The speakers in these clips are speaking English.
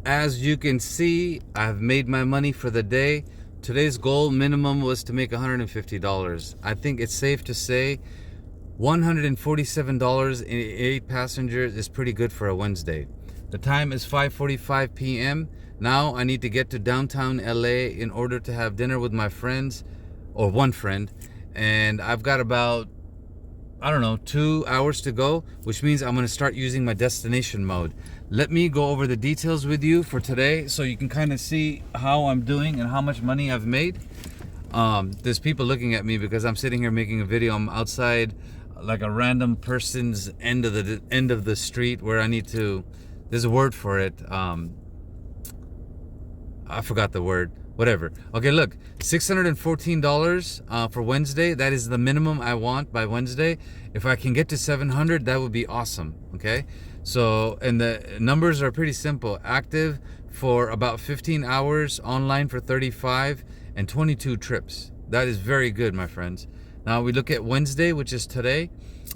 As you can see, I've made my money for the day. Today's goal minimum was to make $150. I think it's safe to say $147 in 8 passengers is pretty good for a Wednesday. The time is 5:45 p.m. Now I need to get to downtown LA in order to have dinner with my friends, or one friend, and I've got about, I don't know, 2 hours to go, which means I'm going to start using my destination mode. Let me go over the details with you for today so you can kind of see how I'm doing and how much money I've made. There's people looking at me because I'm sitting here making a video. I'm outside like a random person's end of the street where I need to, there's a word for it. I forgot the word. Whatever. Okay, look, $614 for Wednesday. That is the minimum I want by Wednesday. If I can get to 700, that would be awesome. Okay, so, and the numbers are pretty simple. Active for about 15 hours, online for 35, and 22 trips. That is very good, my friends. Now we look at Wednesday, which is today.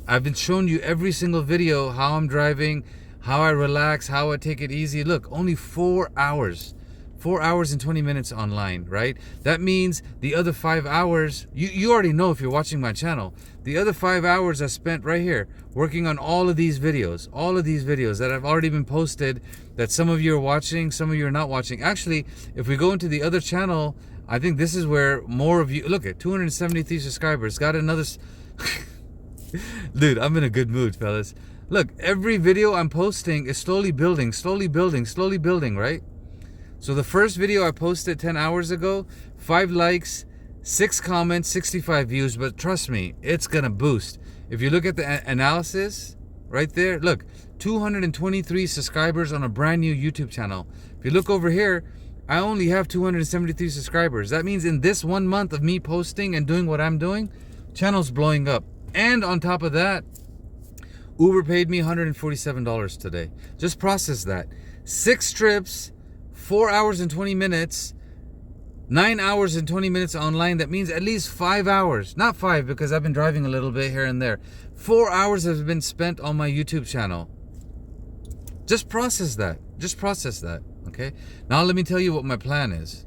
I've been showing you every single video, how I'm driving, how I relax, how I take it easy. Look, only 4 hours. 4 hours and 20 minutes online, right? That means the other 5 hours, you already know if you're watching my channel, the other 5 hours I spent right here working on all of these videos that have already been posted, that some of you are watching, some of you are not watching. Actually, if we go into the other channel, I think this is where more of you, look at 273 subscribers, got another, dude, I'm in a good mood, fellas. Look, every video I'm posting is slowly building, right? So the first video I posted 10 hours ago, 5 likes, 6 comments, 65 views, but trust me, it's gonna boost. If you look at the analysis right there, look, 223 subscribers on a brand new YouTube channel. If you look over here, I only have 273 subscribers. That means in this 1 month of me posting and doing what I'm doing, channel's blowing up. And on top of that, Uber paid me $147 today. Just process that. 6 trips, 4 hours and 20 minutes, 9 hours and 20 minutes online. That means at least 5 hours, not 5 because I've been driving a little bit here and there. 4 hours have been spent on my YouTube channel. Just process that. Okay. Now let me tell you what my plan is.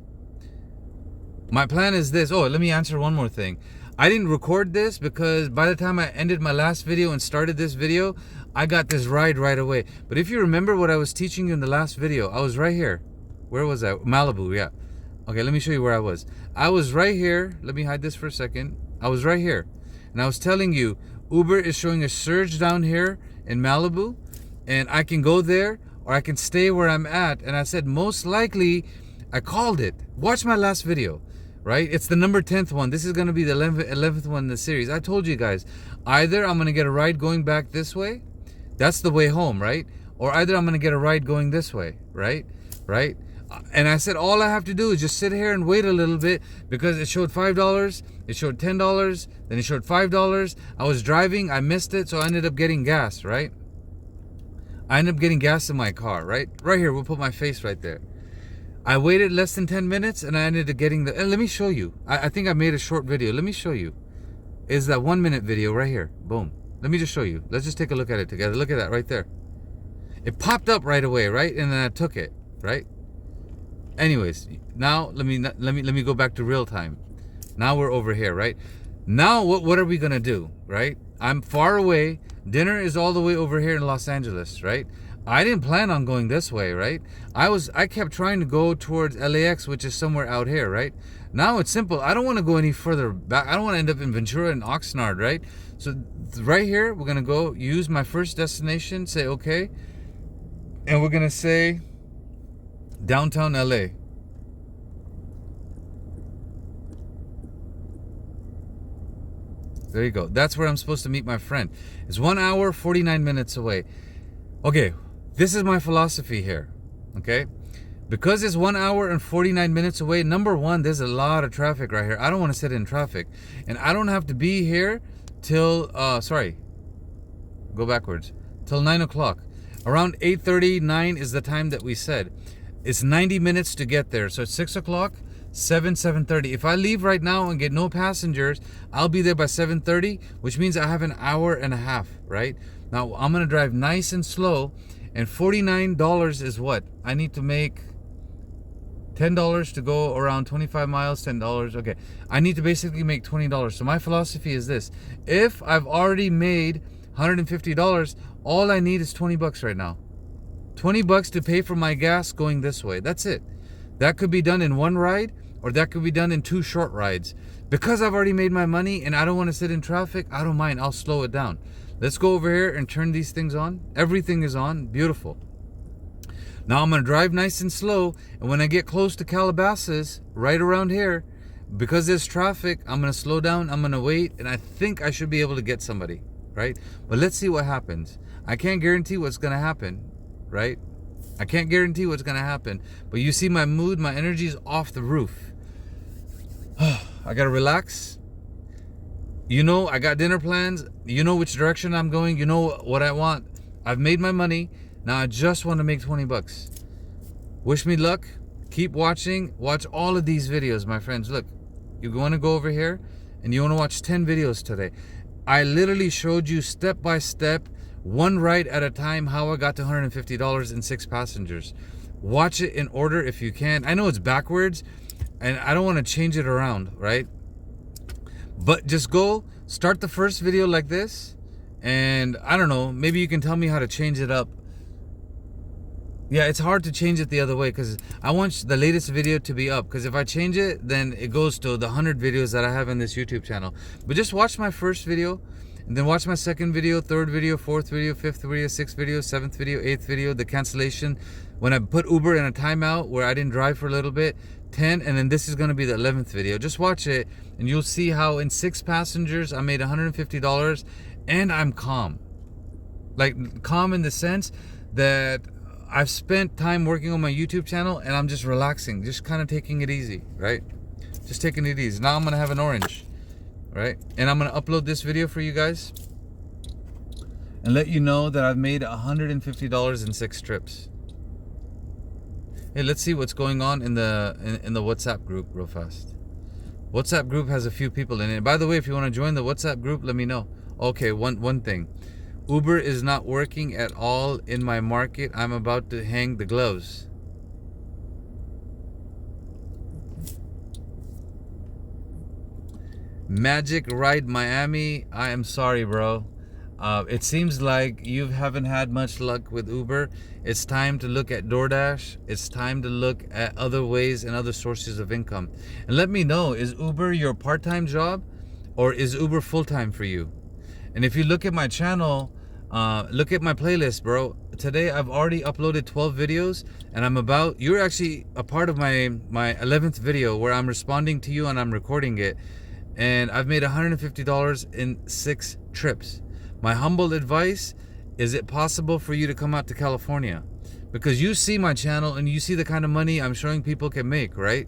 My plan is this. Oh, let me answer one more thing. I didn't record this because by the time I ended my last video and started this video, I got this ride right away. But if you remember what I was teaching you in the last video, I was right here. Where was I? Malibu, yeah. Okay, let me show you where I was. I was right here. Let me hide this for a second. I was right here. And I was telling you, Uber is showing a surge down here in Malibu. And I can go there or I can stay where I'm at. And I said, most likely, I called it. Watch my last video, right? It's the number 10th one. This is going to be the 11th one in the series. I told you guys, either I'm going to get a ride going back this way. That's the way home, right? Or either I'm going to get a ride going this way, right? Right? And I said, all I have to do is just sit here and wait a little bit because it showed $5, it showed $10, then it showed $5. I was driving, I missed it, so I ended up getting gas, right? I ended up getting gas in my car, right? Right here, we'll put my face right there. I waited less than 10 minutes and I ended up getting the, and let me show you. I think I made a short video. Let me show you. Is that 1 minute video right here. Boom. Let me just show you. Let's just take a look at it together. Look at that right there. It popped up right away, right? And then I took it, right? Anyways, now let me go back to real time. Now we're over here, right? Now what are we gonna do, right? I'm far away. Dinner is all the way over here in Los Angeles, right? I didn't plan on going this way, right? I kept trying to go towards LAX, which is somewhere out here, right? Now it's simple. I don't want to go any further back. I don't want to end up in Ventura and Oxnard, right? So right here, we're gonna go use my first destination, say okay, and we're gonna say downtown LA. There you go. That's where I'm supposed to meet my friend. It's 1 hour, 49 minutes away. Okay, this is my philosophy here. Okay? Because it's 1 hour and 49 minutes away, number one, there's a lot of traffic right here. I don't want to sit in traffic. And I don't have to be here till, go backwards, till 9 o'clock. Around 8:30, 9 is the time that we said. It's 90 minutes to get there. So it's 6 o'clock, 7:30. If I leave right now and get no passengers, I'll be there by 7:30, which means I have an hour and a half, right? Now, I'm going to drive nice and slow. And $49 is what? I need to make $10 to go around 25 miles, $10. Okay. I need to basically make $20. So my philosophy is this. If I've already made $150, all I need is 20 bucks right now. 20 bucks to pay for my gas going this way. That's it. That could be done in one ride, or that could be done in 2 short rides. Because I've already made my money and I don't want to sit in traffic, I don't mind. I'll slow it down. Let's go over here and turn these things on. Everything is on. Beautiful. Now I'm going to drive nice and slow. And when I get close to Calabasas, right around here, because there's traffic, I'm going to slow down. I'm going to wait. And I think I should be able to get somebody, right? But let's see what happens. I can't guarantee what's going to happen, right? I can't guarantee what's going to happen. But you see my mood, my energy is off the roof. I got to relax. You know, I got dinner plans. You know which direction I'm going. You know what I want. I've made my money. Now I just want to make 20 bucks. Wish me luck. Keep watching. Watch all of these videos, my friends. Look, you want to go over here and you want to watch 10 videos today. I literally showed you step by step, one ride at a time, how I got to $150 and 6 passengers. Watch it in order if you can. I know it's backwards and I don't want to change it around, right? But just go, start the first video like this, and I don't know, maybe you can tell me how to change it up. Yeah, it's hard to change it the other way because I want the latest video to be up, because if I change it, then it goes to the 100 videos that I have in this YouTube channel. But just watch my first video, and then watch my second video, third video, fourth video, fifth video, sixth video, seventh video, eighth video, the cancellation, when I put Uber in a timeout where I didn't drive for a little bit, 10, and then this is going to be the 11th video. Just watch it and you'll see how in 6 passengers I made $150 and I'm calm. Like calm in the sense that I've spent time working on my YouTube channel and I'm just relaxing, just kind of taking it easy, right? Just taking it easy. Now I'm going to have an orange, right? And I'm going to upload this video for you guys and let you know that I've made $150 in 6 trips. Hey, let's see what's going on in the WhatsApp group real fast. WhatsApp group has a few people in it. By the way, if you want to join the WhatsApp group, let me know. Okay, one thing. Uber is not working at all in my market. I'm about to hang the gloves. Magic Ride Miami. I am sorry, bro. It seems like you haven't had much luck with Uber. It's time to look at DoorDash. It's time to look at other ways and other sources of income. And let me know, is Uber your part-time job or is Uber full-time for you? And if you look at my channel, look at my playlist, bro. Today I've already uploaded 12 videos and you're actually a part of my 11th video where I'm responding to you and I'm recording it. And I've made $150 in 6 trips. My humble advice, is it possible for you to come out to California? Because you see my channel and you see the kind of money I'm showing people can make, right?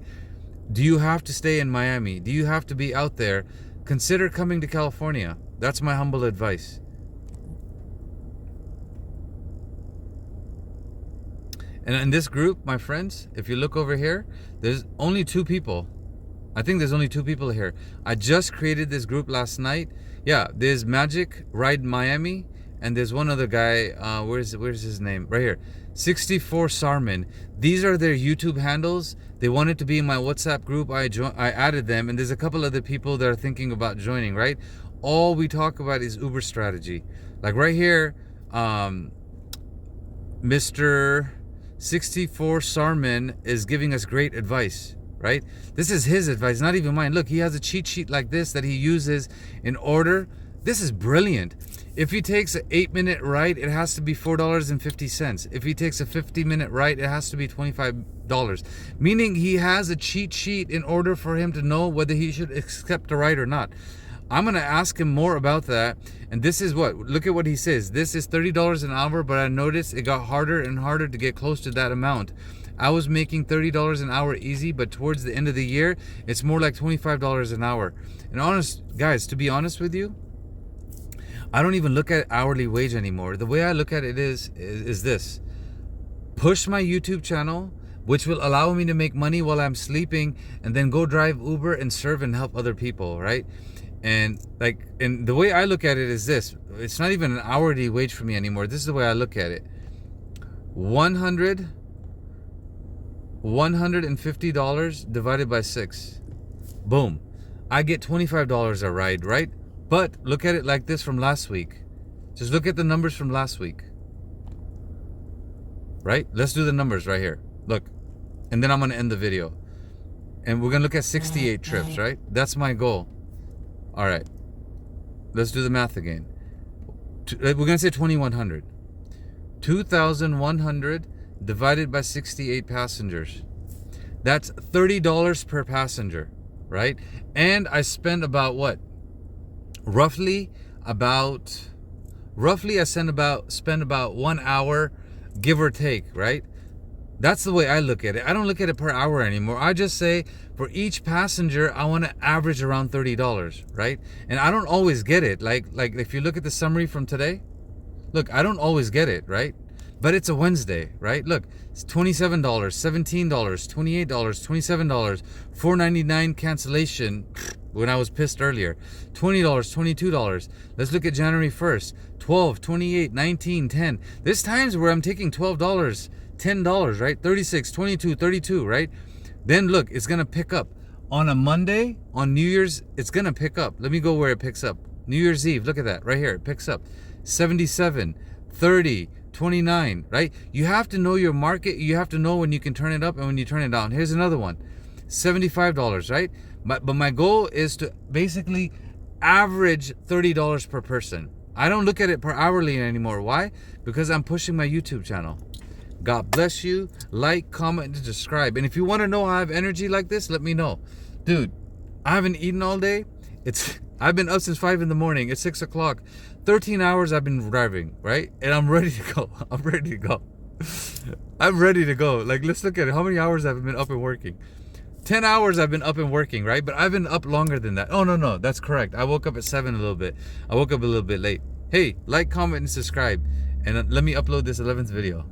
Do you have to stay in Miami? Do you have to be out there? Consider coming to California. That's my humble advice. And in this group, my friends, if you look over here, there's only 2 people. I think there's only 2 people here. I just created this group last night. Yeah, there's Magic Ride Miami, and there's one other guy. Where's his name? Right here, 64 Sarman. These are their YouTube handles. They wanted to be in my WhatsApp group. I added them, and there's a couple other people that are thinking about joining. Right? All we talk about is Uber strategy. Like right here, Mr. 64 Sarman is giving us great advice. Right? This is his advice, not even mine. Look, he has a cheat sheet like this that he uses in order. This is brilliant. If he takes an 8-minute ride, it has to be $4.50. If he takes a 50-minute ride, it has to be $25. Meaning he has a cheat sheet in order for him to know whether he should accept a ride or not. I'm going to ask him more about that. And this is what, look at what he says. This is $30 an hour, but I noticed it got harder and harder to get close to that amount. I was making $30 an hour easy, but towards the end of the year, it's more like $25 an hour. And honest, guys, to be honest with you, I don't even look at hourly wage anymore. The way I look at it is this. Push my YouTube channel, which will allow me to make money while I'm sleeping, and then go drive Uber and serve and help other people, right? And the way I look at it is this. It's not even an hourly wage for me anymore. This is the way I look at it. $150 divided by 6. Boom. I get $25 a ride, right? But look at it like this from last week. Just look at the numbers from last week. Right? Let's do the numbers right here. Look. And then I'm going to end the video. And we're going to look at 68 trips, right? That's my goal. All right. Let's do the math again. We're going to say 2,100. 2,100 divided by 68 passengers. That's $30 per passenger, right? And I spend about what? Roughly I spend about 1 hour, give or take, right? That's the way I look at it. I don't look at it per hour anymore. I just say for each passenger, I want to average around $30, right? And I don't always get it. Like if you look at the summary from today, look, I don't always get it, right? But it's a Wednesday, right? Look, it's $27, $17, $28, $27, $4.99 cancellation when I was pissed earlier. $20, $22. Let's look at January 1st. $12, $28, $19, $10. There's times where I'm taking $12, $10, right? $36, $22, $32, right? Then look, it's going to pick up. On a Monday, on New Year's, it's going to pick up. Let me go where it picks up. New Year's Eve, look at that, right here. It picks up. 77, 30, 29, right? You have to know your market. You have to know when you can turn it up and when you turn it down. Here's another one. $75, right? But my goal is to basically average $30 per person. I don't look at it per hourly anymore. Why? Because I'm pushing my YouTube channel. God bless you. Like, comment, and subscribe. And if you want to know how I have energy like this, let me know. Dude, I haven't eaten all day. I've been up since 5 in the morning. It's 6 o'clock. 13 hours I've been driving, right? And I'm ready to go. I'm ready to go. I'm ready to go. Like, let's look at it. How many hours have I been up and working? 10 hours I've been up and working, right? But I've been up longer than that. Oh, no. That's correct. I woke up at 7 a little bit. I woke up a little bit late. Hey, like, comment, and subscribe. And let me upload this 11th video.